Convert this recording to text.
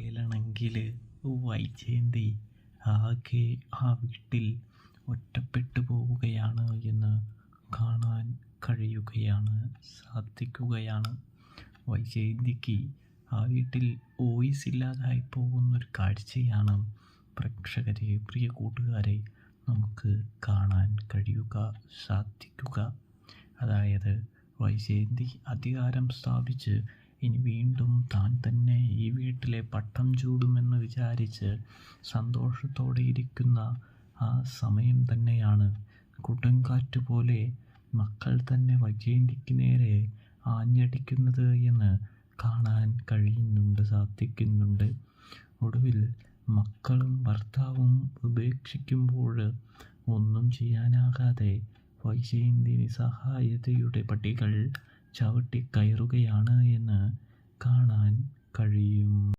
ഒടുവിലാണെങ്കിൽ വൈജയന്തി ആകെ ആ വീട്ടിൽ ഒറ്റപ്പെട്ടു പോവുകയാണ് എന്ന് കാണാൻ സാധിക്കുകയാണ്. വൈജയന്തിക്ക് ആ വീട്ടിൽ വോയിസ് ഇല്ലാതായി പോകുന്നൊരു കാഴ്ചയാണ് പ്രേക്ഷകരെ, പ്രിയ കൂട്ടുകാരെ, നമുക്ക് കാണാൻ സാധിക്കുക. അതായത് വൈജയന്തി അധികാരം സ്ഥാപിച്ച് ഇനി വീണ്ടും താൻ തന്നെ ഈ വീട്ടിലെ പട്ടം ചൂടുമെന്ന് വിചാരിച്ച് സന്തോഷത്തോടെ ഇരിക്കുന്ന ആ സമയം തന്നെയാണ് കൊടുങ്കാറ്റ് പോലെ മക്കൾ തന്നെ വൈജയന്തിക്ക് നേരെ ആഞ്ഞടിക്കുന്നത് എന്ന് കാണാൻ സാധിക്കുന്നുണ്ട്. ഒടുവിൽ മക്കളും ഭർത്താവും ഉപേക്ഷിക്കുമ്പോൾ ഒന്നും ചെയ്യാനാകാതെ വൈജയന്തി നിസ്സഹായതയുടെ പടികൾ ചവിട്ടിക്കയറുകയാണ് എന്ന് കാണാൻ കഴിയും.